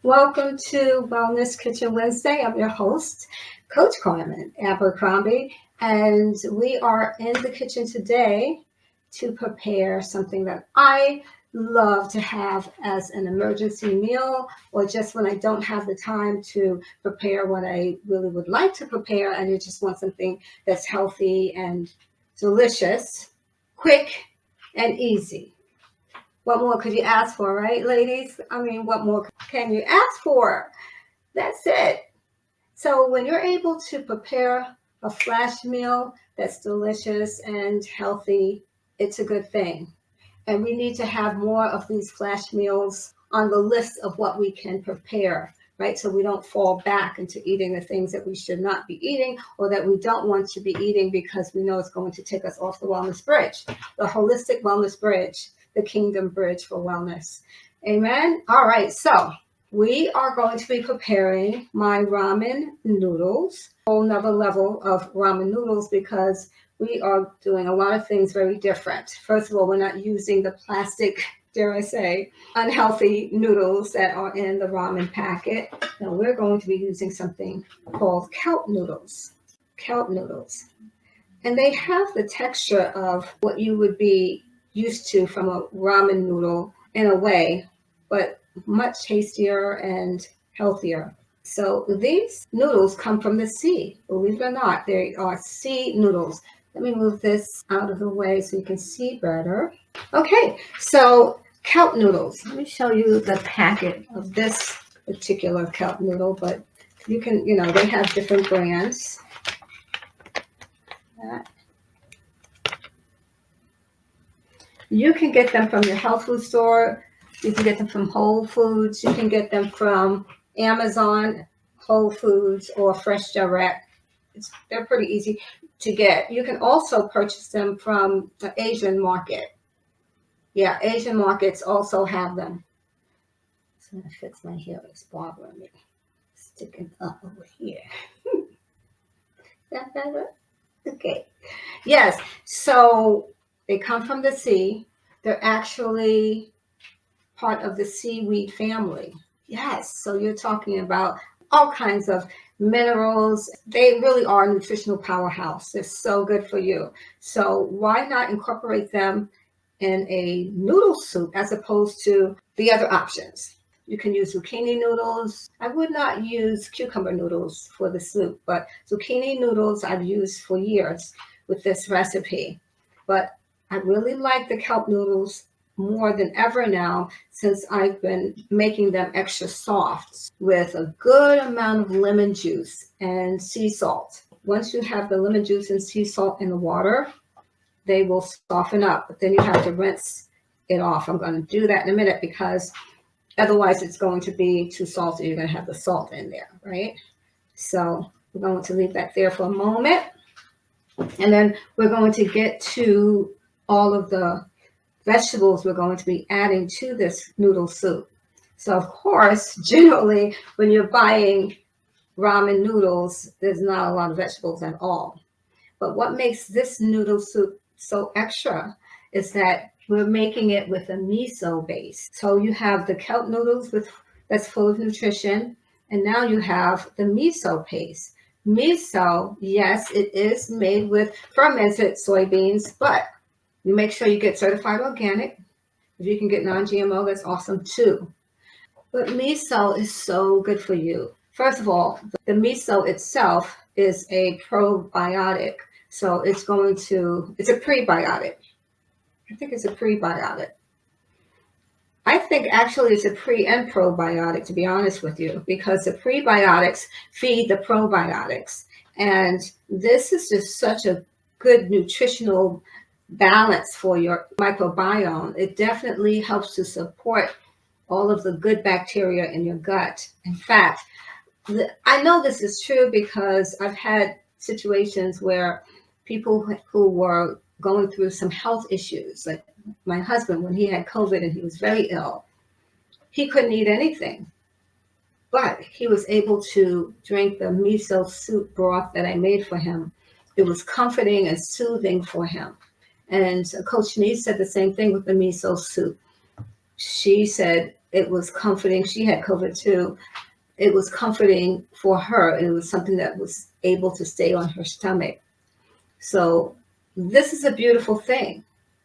Welcome to Wellness Kitchen Wednesday. I'm your host, Coach Carmen Abercrombie, and we are in the kitchen today to prepare something that I love to have as an emergency meal, or just when I don't have the time to prepare what I really would like to prepare, and you just want something that's healthy and delicious, quick and easy. What more could you ask for, right, ladies? I mean, what more can you ask for? That's it. So when you're able to prepare a flash meal that's delicious and healthy, it's a good thing. And we need to have more of these flash meals on the list of what we can prepare, right? So we don't fall back into eating the things that we should not be eating or that we don't want to be eating because we know it's going to take us off the wellness bridge, the holistic wellness bridge, the kingdom bridge for wellness. Amen. All right. So we are going to be preparing my ramen noodles, a whole nother level of ramen noodles because we are doing a lot of things very different. First of all, we're not using the plastic, dare I say, unhealthy noodles that are in the ramen packet. No, we're going to be using something called kelp noodles. Kelp noodles. And they have the texture of what you would be used to from a ramen noodle in a way, but much tastier and healthier. So these noodles come from the sea. Believe it or not, they are sea noodles. Let me move this out of the way so you can see better. Okay, so kelp noodles. Let me show you the packet of this particular kelp noodle, but you can, they have different brands. You can get them from your health food store. You can get them from Whole Foods. You can get them from Amazon, Whole Foods, or Fresh Direct. They're pretty easy to get. You can also purchase them from the Asian market. Yeah, Asian markets also have them. I'm going to fix my hair. It's bothering me. Sticking up over here. That better? Okay. Yes. So they come from the sea. They're actually part of the seaweed family. Yes. So you're talking about all kinds of minerals. They really are a nutritional powerhouse. They're so good for you. So why not incorporate them in a noodle soup as opposed to the other options? You can use zucchini noodles. I would not use cucumber noodles for the soup, but zucchini noodles I've used for years with this recipe. But I really like the kelp noodles more than ever now since I've been making them extra soft with a good amount of lemon juice and sea salt. Once you have the lemon juice and sea salt in the water, they will soften up, but then you have to rinse it off. I'm going to do that in a minute because otherwise it's going to be too salty. You're going to have the salt in there, right? So we're going to leave that there for a moment. And then we're going to get to all of the vegetables we're going to be adding to this noodle soup. So of course, generally, when you're buying ramen noodles, there's not a lot of vegetables at all. But what makes this noodle soup so extra is that we're making it with a miso base. So you have the kelp noodles that's full of nutrition, and now you have the miso paste. Miso, yes, it is made with fermented soybeans, but you make sure you get certified organic. If you can get non-GMO, that's awesome too. But miso is so good for you. First of all, the miso itself is a probiotic. So it's a prebiotic. I think it's a prebiotic. I think actually it's a pre and probiotic, to be honest with you, because the prebiotics feed the probiotics. And this is just such a good nutritional balance for your microbiome. It definitely helps to support all of the good bacteria in your gut. In fact, I know this is true because I've had situations where people who were going through some health issues, like my husband, when he had COVID and he was very ill, he couldn't eat anything, but he was able to drink the miso soup broth that I made for him. It was comforting and soothing for him. And Coach Denise said the same thing with the miso soup. She said it was comforting. She had COVID too. It was comforting for her, and it was something that was able to stay on her stomach. So this is a beautiful thing,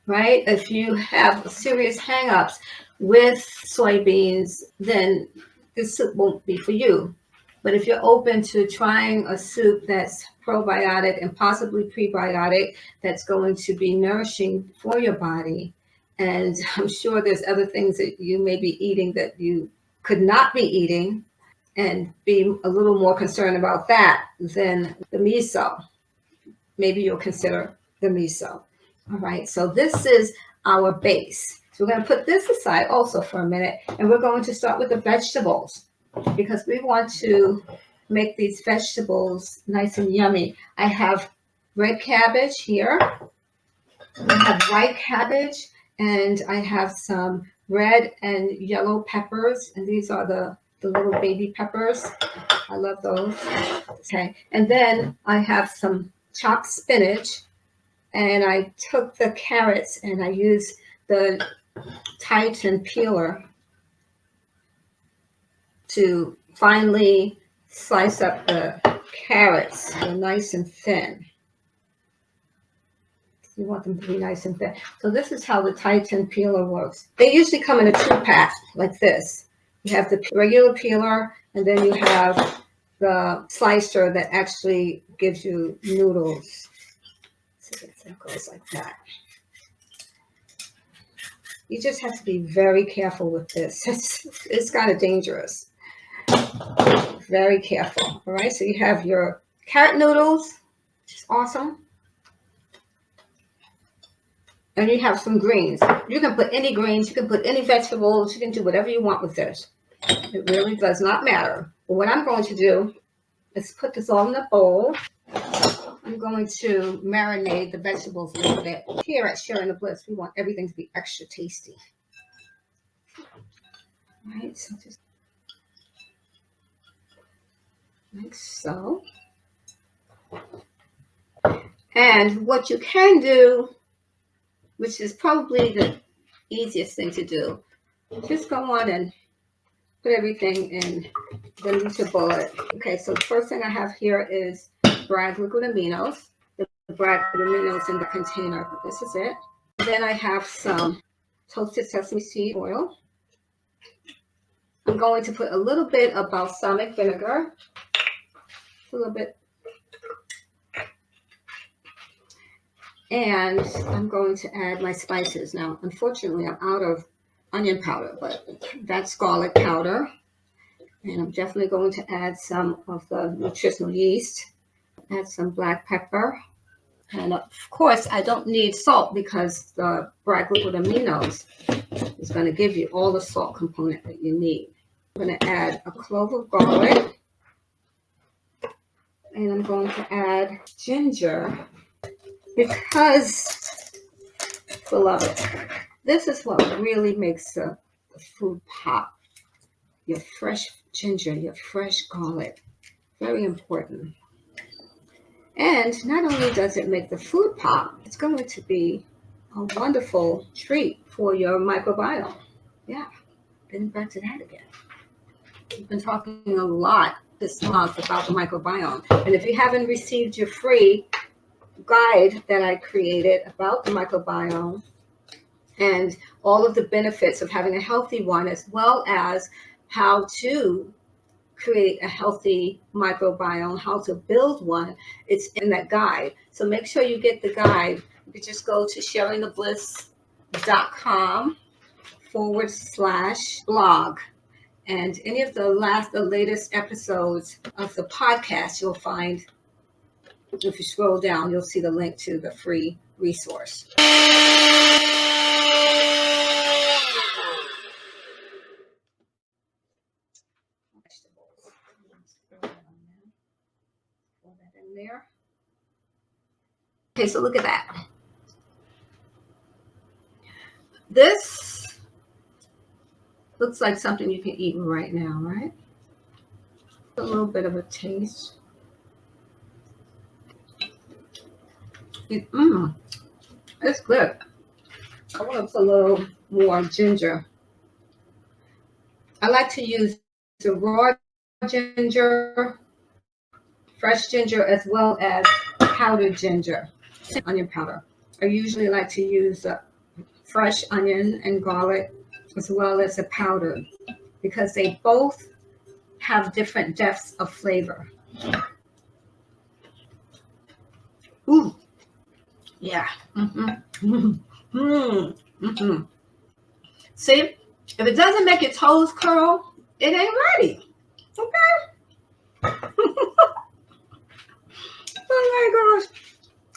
right? If you have serious hang-ups with soybeans, then this soup won't be for you. But if you're open to trying a soup that's probiotic and possibly prebiotic, that's going to be nourishing for your body, and I'm sure there's other things that you may be eating that you could not be eating, and be a little more concerned about that than the miso. Maybe you'll consider the miso. All right, so this is our base. So we're going to put this aside also for a minute, and we're going to start with the vegetables because we want to make these vegetables nice and yummy. I have red cabbage here. I have white cabbage, and I have some red and yellow peppers, and these are the little baby peppers. I love those. Okay, and then I have some chopped spinach, and I took the carrots and I used the Titan peeler to finely slice up the carrots. They're nice and thin. You want them to be nice and thin. So this is how the Titan peeler works. They usually come in a 2-pack like this. You have the regular peeler, and then you have the slicer that actually gives you noodles. So it goes like that. You just have to be very careful with this. It's kind of dangerous. Very careful. All right, so you have your carrot noodles, which is awesome. And you have some greens. You can put any greens, you can put any vegetables, you can do whatever you want with this. It really does not matter. But what I'm going to do is put this all in a bowl. I'm going to marinate the vegetables a little bit. Here at Sharing the Bliss, we want everything to be extra tasty. All right, so just like so. And what you can do, which is probably the easiest thing to do, just go on and put everything in the NutriBullet. Okay, so the first thing I have here is Bragg liquid aminos. The Bragg liquid aminos in the container. This is it. Then I have some toasted sesame seed oil. I'm going to put a little bit of balsamic vinegar. A little bit. And I'm going to add my spices. Now, unfortunately, I'm out of onion powder, but that's garlic powder. And I'm definitely going to add some of the nutritional yeast. Add some black pepper. And of course, I don't need salt because the Bragg liquid aminos is going to give you all the salt component that you need. I'm going to add a clove of garlic. And I'm going to add ginger because, beloved, this is what really makes the food pop. Your fresh ginger, your fresh garlic. Very important. And not only does it make the food pop, it's going to be a wonderful treat for your microbiome. Yeah, getting back to that again. We've been talking a lot this month about the microbiome. And if you haven't received your free guide that I created about the microbiome and all of the benefits of having a healthy one, as well as how to create a healthy microbiome, how to build one, it's in that guide. So make sure you get the guide. You can just go to sharingthebliss.com/blog. And any of the latest episodes of the podcast, you'll find, if you scroll down, you'll see the link to the free resource. Throw that in there. Okay, so look at that. This looks like something you can eat right now, right? A little bit of a taste. It's good. I want to put a little more ginger. I like to use the raw ginger, fresh ginger, as well as powdered ginger, onion powder. I usually like to use fresh onion and garlic as well as the powder because they both have different depths of flavor. Ooh, yeah. See, if it doesn't make your toes curl, it ain't ready. Okay. Oh my gosh.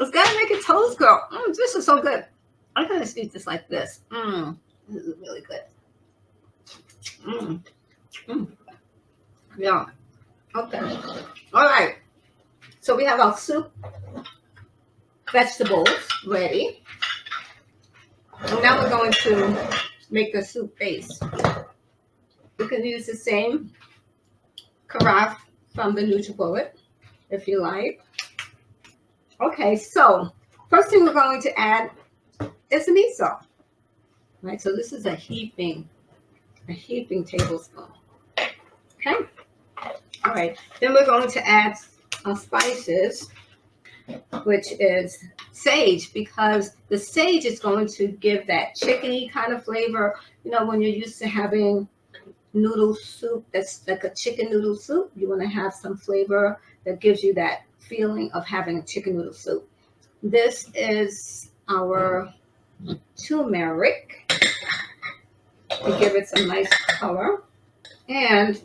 It's gotta make your toes curl. This is so good. I'm gonna just eat this like this. This is really good. Mm, mm, yeah. Okay. All right. So we have our soup vegetables ready. And now we're going to make the soup base. You can use the same carafe from the NutriBullet if you like. Okay, so first thing we're going to add is the miso. Right, so this is a heaping tablespoon. Okay. All right. Then we're going to add our spices, which is sage, because the sage is going to give that chickeny kind of flavor. You know, when you're used to having noodle soup that's like a chicken noodle soup, you want to have some flavor that gives you that feeling of having a chicken noodle soup. This is our turmeric to give it some nice color. And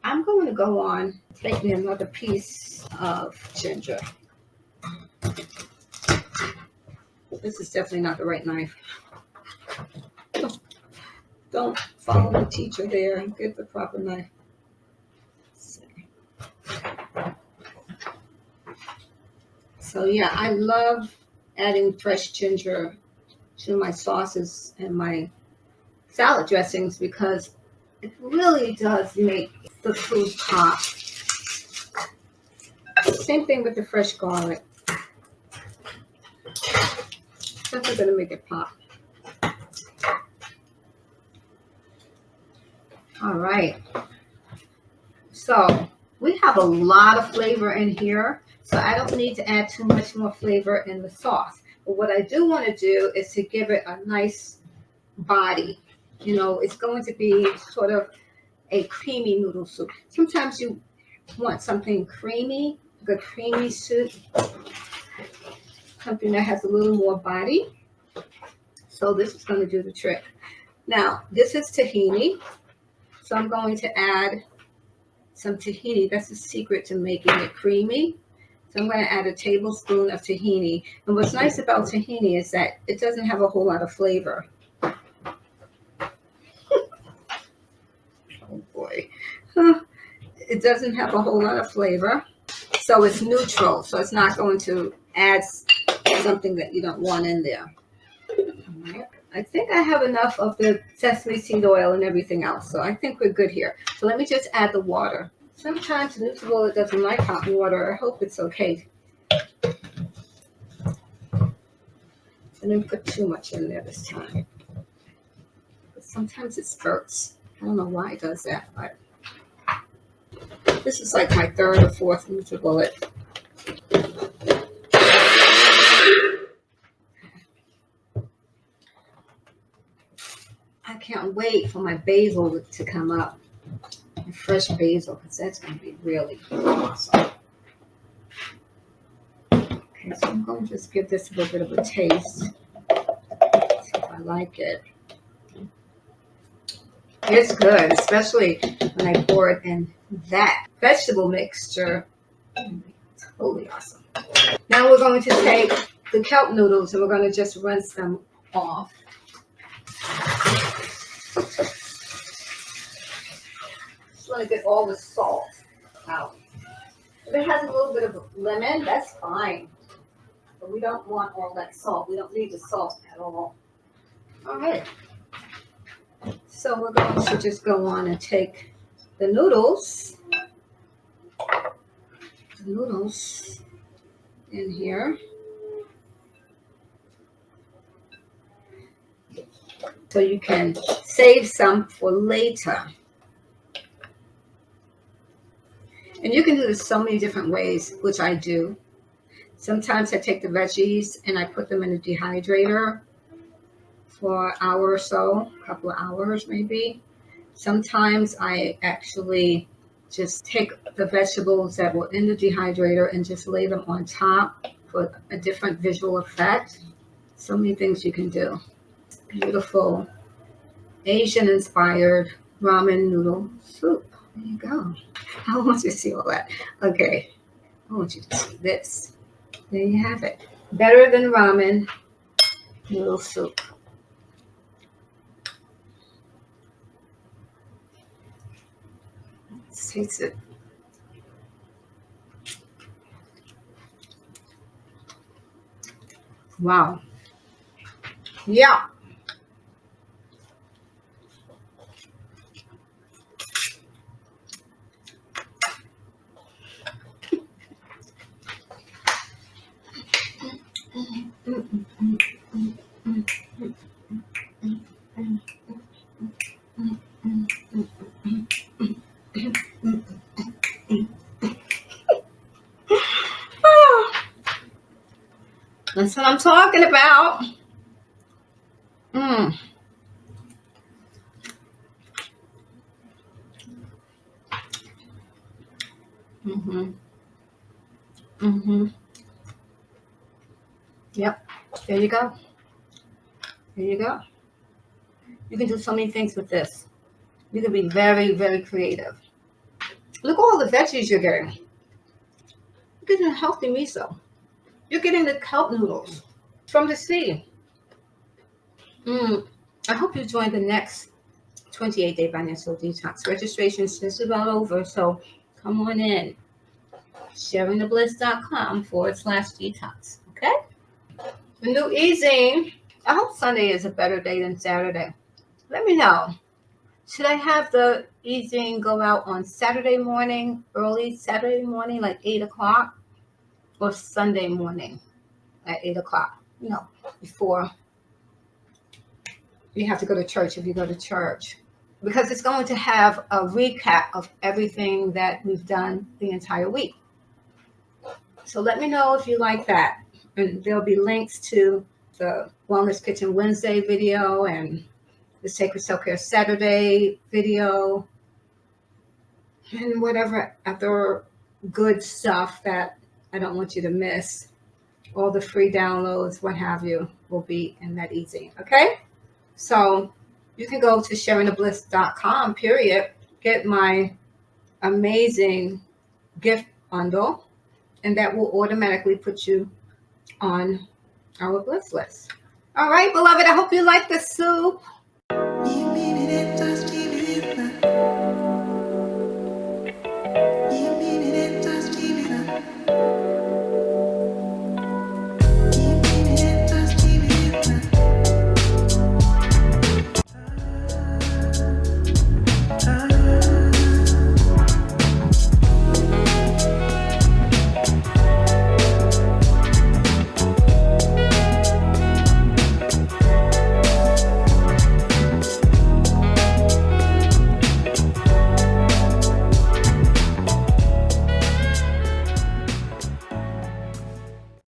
I'm going to go on taking another piece of ginger. This is definitely not the right knife. Don't follow the teacher there. Get the proper knife. So yeah, I love adding fresh ginger to my sauces and my salad dressings because it really does make the food pop. Same thing with the fresh garlic. That's going to make it pop. All right. So we have a lot of flavor in here, so I don't need to add too much more flavor in the sauce. But what I do want to do is to give it a nice body. You know, it's going to be sort of a creamy noodle soup. Sometimes you want something creamy, like a creamy soup, something that has a little more body. So this is going to do the trick. Now, this is tahini. So I'm going to add some tahini. That's the secret to making it creamy. So I'm going to add a tablespoon of tahini. And what's nice about tahini is that it doesn't have a whole lot of flavor. Oh boy. It doesn't have a whole lot of flavor. So it's neutral. So it's not going to add something that you don't want in there. All right. I think I have enough of the sesame seed oil and everything else. So I think we're good here. So let me just add the water. Sometimes the NutriBullet doesn't like hot water. I hope it's okay. I didn't put too much in there this time. But sometimes it spurts. I don't know why it does that, but this is like my third or fourth NutriBullet. I can't wait for my basil to come up. Fresh basil, because that's going to be really awesome. Okay, so I'm going to just give this a little bit of a taste. See if I like it. It's good, especially when I pour it in that vegetable mixture. Totally awesome. Now we're going to take the kelp noodles and we're going to just rinse them off. Just want to get all the salt out. If it has a little bit of lemon, that's fine. But we don't want all that salt. We don't need the salt at all. All right. So we're going to just go on and take the noodles in here. so you can save some for later. And you can do this so many different ways, which I do. Sometimes I take the veggies and I put them in a dehydrator for an hour or so, a couple of hours maybe. Sometimes I actually just take the vegetables that were in the dehydrator and just lay them on top for a different visual effect. So many things you can do. Beautiful Asian inspired ramen noodle soup. There you go. I want you to see all that. Okay. I want you to see this. There you have it. Better than ramen noodle soup. Let's taste it. Wow. Yeah. That's what I'm talking about. Mm. Mm-hmm. Mm-hmm. Yep. There you go. There you go. You can do so many things with this. You can be very, very creative. Look at all the veggies you're getting. You're getting a healthy miso. You're getting the kelp noodles from the sea. I hope you join the next 28-day financial detox. Registration is just about over, so come on in. sharingthebliss.com/detox. Okay? The new easing. I hope Sunday is a better day than Saturday. Let me know. Should I have the easing go out on Saturday morning, early Saturday morning, like 8 o'clock, or Sunday morning at 8 o'clock? You know, before you have to go to church if you go to church. Because it's going to have a recap of everything that we've done the entire week. So let me know if you like that. And there'll be links to the Wellness Kitchen Wednesday video and the Sacred Self-Care Saturday video and whatever other good stuff that I don't want you to miss. All the free downloads, what have you, will be in that easy. Okay? So you can go to sharingthebliss.com, get my amazing gift bundle, and that will automatically put you on our Bliss list. All right, beloved, I hope you like the soup.